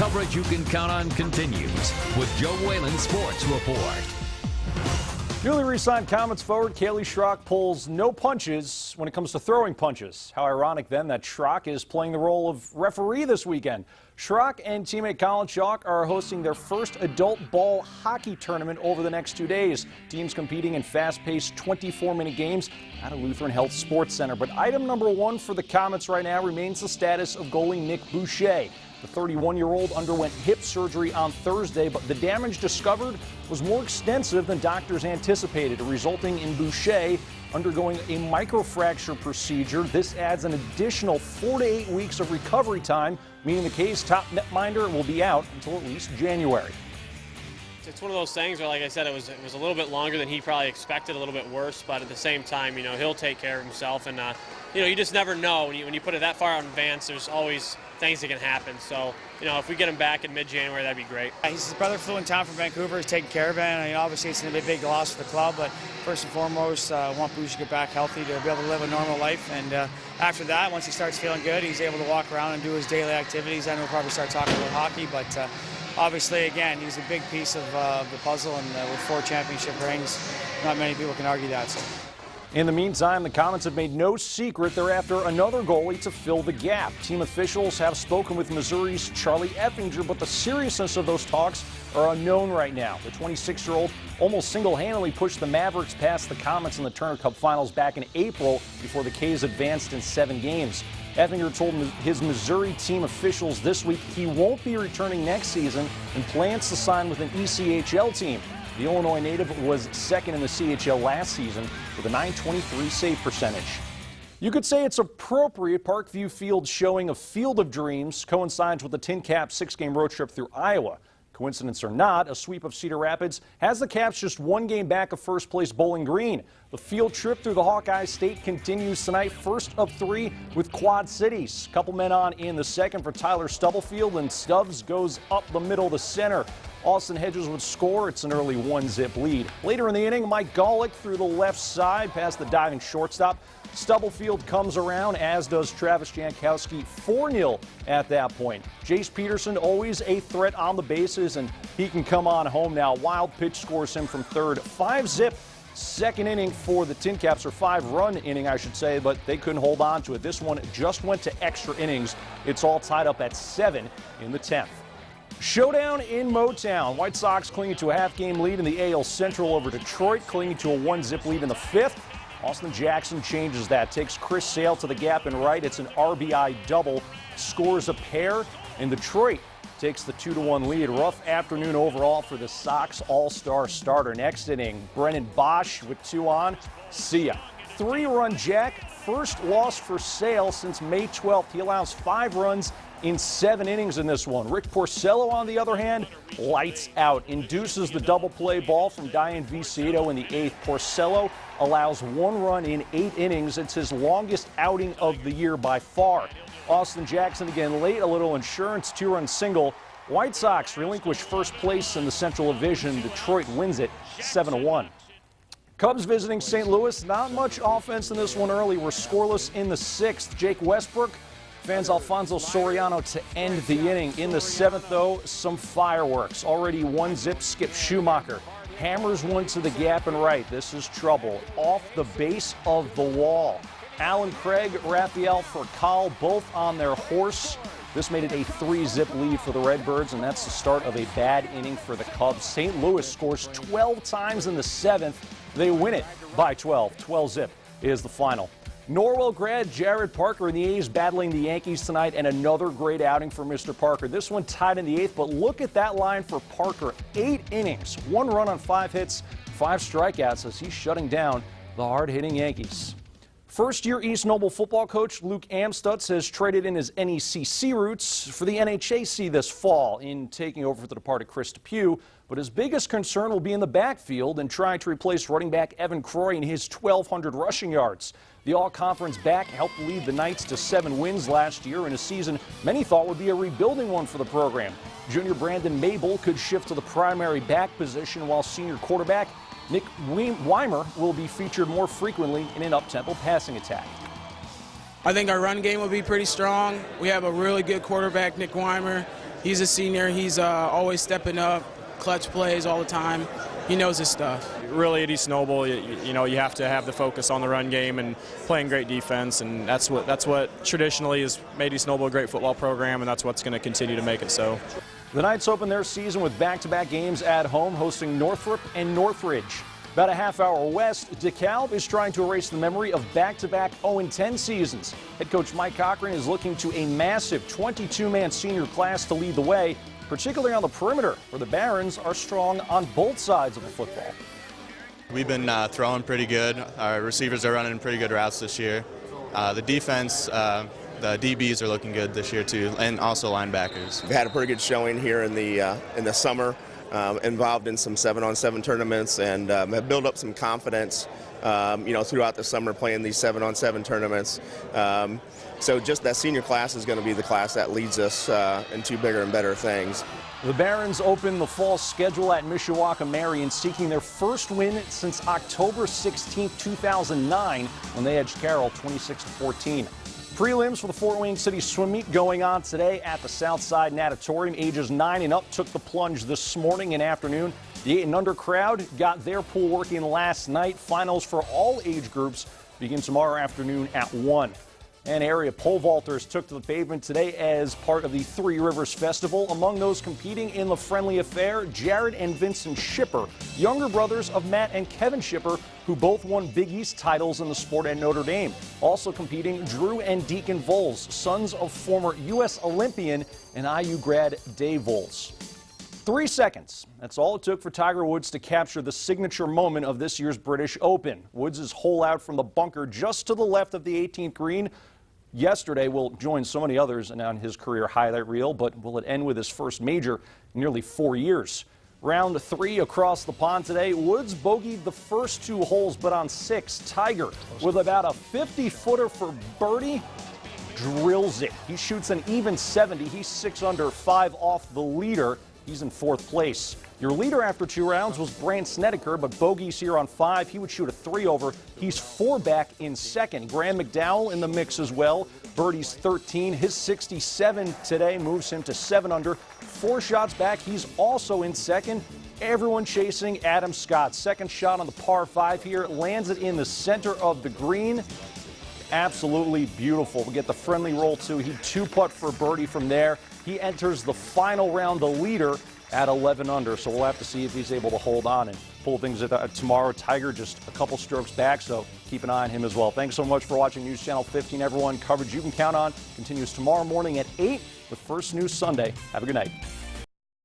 Coverage you can count on continues with Joe Whelan Sports Report. Newly re-signed Comets forward Kaylee Schrock pulls no punches when it comes to throwing punches. How ironic then that Schrock is playing the role of referee this weekend. Schrock and teammate Colin Chalk are hosting their first adult ball hockey tournament over the next 2 days. Teams competing in fast-paced 24-minute games at a Lutheran Health Sports Center. But item number one for the Comets right now remains the status of goalie Nick Boucher. The 31-year-old underwent hip surgery on Thursday, but the damage discovered was more extensive than doctors anticipated, resulting in Boucher undergoing a microfracture procedure. This adds an additional 4 to 8 weeks of recovery time, meaning the K's top netminder will be out until at least January. It's one of those things where, like I said, it was a little bit longer than he probably expected, a little bit worse, but at the same time, he'll take care of himself, and you just never know when you put it that far out in advance. There's always things that can happen. So, if we get him back in mid-January, that'd be great. His brother flew in town from Vancouver. He's taking care of it. And, obviously, it's going to be a big loss for the club, but first and foremost, I want Boucher to get back healthy to be able to live a normal life. And after that, once he starts feeling good, he's able to walk around and do his daily activities. Then we'll probably start talking about hockey, but obviously, again, he's a big piece of the puzzle, and with 4 championship rings, not many people can argue that. So. In the meantime, the Comets have made no secret they're after another goalie to fill the gap. Team officials have spoken with Missouri's Charlie Effinger, but the seriousness of those talks are unknown right now. The 26-year-old almost single-handedly pushed the Mavericks past the Comets in the Turner Cup Finals back in April before the K's advanced in 7 games. Effinger told his Missouri team officials this week he won't be returning next season and plans to sign with an ECHL team. The Illinois native was second in the CHL last season with a .923 save percentage. You could say it's appropriate. Parkview Field's showing of Field of Dreams coincides with the TinCaps 6-game road trip through Iowa. Coincidence or not, a sweep of Cedar Rapids has the Caps just 1 game back of first place Bowling Green. The field trip through the Hawkeye State continues tonight, first of 3 with Quad Cities. Couple men on in the second for Tyler Stubblefield, and Stubbs goes up the middle to center. Austin Hedges would score. It's an early 1-zip lead. Later in the inning, Mike Golick through the left side past the diving shortstop. Stubblefield comes around, as does Travis Jankowski, 4-0 at that point. Jace Peterson always a threat on the bases, and he can come on home now. Wild pitch scores him from third. 5-zip second inning for the TinCaps, or 5-run inning, I should say, but they couldn't hold on to it. This one just went to extra innings. It's all tied up at 7 in the 10th. Showdown in Motown. White Sox clinging to a half-game lead in the AL Central over Detroit, clinging to a 1-zip lead in the 5th. Austin Jackson changes that, takes Chris Sale to the gap and right. It's an RBI double, scores a pair, and Detroit takes the 2-1 lead. Rough afternoon overall for the Sox all-star starter. Next inning, Brennan Bosch with 2 on. See ya. 3-run jack, first loss for Sale since May 12th. He allows 5 runs in 7 innings in this one. Rick Porcello, on the other hand, lights out. Induces the double play ball from Diane Vicito in the 8th. Porcello allows 1 run in 8 innings. It's his longest outing of the year by far. Austin Jackson again late, a little insurance, 2-run single. White Sox relinquish first place in the Central Division. Detroit wins it 7-1. Cubs visiting St. Louis. Not much offense in this one early. We're scoreless in the 6th. Jake Westbrook fans Alfonso Soriano to end the inning. In the 7th, though, some fireworks. Already 1-zip. Skip Schumacher hammers one to the gap and right. This is trouble. Off the base of the wall. Alan Craig, Rafael Furcal, both on their horse. This made it a 3-zip lead for the Redbirds, and that's the start of a bad inning for the Cubs. St. Louis scores 12 times in the 7th. They win it by 12. 12-zip is the final. Norwell grad Jared Parker and the A's battling the Yankees tonight, and another great outing for Mr. Parker. This one tied in the 8th, but look at that line for Parker. 8 innings, 1 run on 5 hits, 5 strikeouts as he's shutting down the hard-hitting Yankees. First-year East Noble football coach Luke Amstutz has traded in his NECC roots for the NHAC this fall in taking over for the departed Chris Depew. But his biggest concern will be in the backfield and trying to replace running back Evan Croy in his 1,200 rushing yards. The all-conference back helped lead the Knights to 7 wins last year in a season many thought would be a rebuilding one for the program. Junior Brandon Mabel could shift to the primary back position, while senior quarterback Nick Weimer will be featured more frequently in an up-tempo passing attack. I think our run game will be pretty strong. We have a really good quarterback, Nick Weimer. He's a senior. He's always stepping up, clutch plays all the time. He knows his stuff. Really, at East Noble, you know, you have to have the focus on the run game and playing great defense, and that's what traditionally has made East Noble a great football program, and that's what's going to continue to make it so. The Knights open their season with back-to-back games at home, hosting Northrop and Northridge. About a half hour west, DeKalb is trying to erase the memory of back-to-back 0-10 seasons. Head coach Mike Cochran is looking to a massive 22-man senior class to lead the way, particularly on the perimeter, where the Barons are strong on both sides of the football. We've been throwing pretty good. Our receivers are running pretty good routes this year. The defense, the DBs are looking good this year too, and also linebackers. We had a pretty good showing here in the summer, involved in some 7-on-7 tournaments, and have built up some confidence, you know, throughout the summer playing these 7-on-7 tournaments. So just that senior class is going to be the class that leads us into bigger and better things. The Barons open the fall schedule at Mishawaka Marion, seeking their first win since October 16, 2009, when they edged Carroll 26-14. Prelims for the Fort Wayne City swim meet going on today at the Southside Natatorium. Ages 9 and up took the plunge this morning and afternoon. The 8 and under crowd got their pool working last night. Finals for all age groups begin tomorrow afternoon at 1. And area pole vaulters took to the pavement today as part of the Three Rivers Festival. Among those competing in the friendly affair, Jared and Vincent Shipper, younger brothers of Matt and Kevin Shipper, who both won Big East titles in the sport at Notre Dame. Also competing, Drew and Deacon Voles, sons of former U.S. Olympian and IU grad Dave Voles. 3 seconds. That's all it took for Tiger Woods to capture the signature moment of this year's British Open. Woods' hole out from the bunker just to the left of the 18th green yesterday will join so many others on his career highlight reel, but will it end with his first major in nearly 4 years? Round 3 across the pond today. Woods bogeyed the first 2 holes, but on 6, Tiger, with about a 50-footer for birdie, drills it. He shoots an even 70. He's 6 under, 5 off the leader. He's in 4th place. Your leader after 2 rounds was Brant Snedeker, but bogeys here on 5. He would shoot a 3 over. He's 4 back in 2nd. Graham McDowell in the mix as well. Birdie's 13. His 67 today moves him to 7 under. 4 shots back. He's also in 2nd. Everyone chasing Adam Scott. 2nd shot on the par 5 here. Lands it in the center of the green. Absolutely beautiful. We get the friendly roll too. He 2-putt for birdie from there. He enters the final round, the leader, at 11 under. So we'll have to see if he's able to hold on and pull things tomorrow. Tiger just a couple strokes back, so keep an eye on him as well. Thanks so much for watching News Channel 15, everyone. Coverage you can count on continues tomorrow morning at 8 with First News Sunday. Have a good night.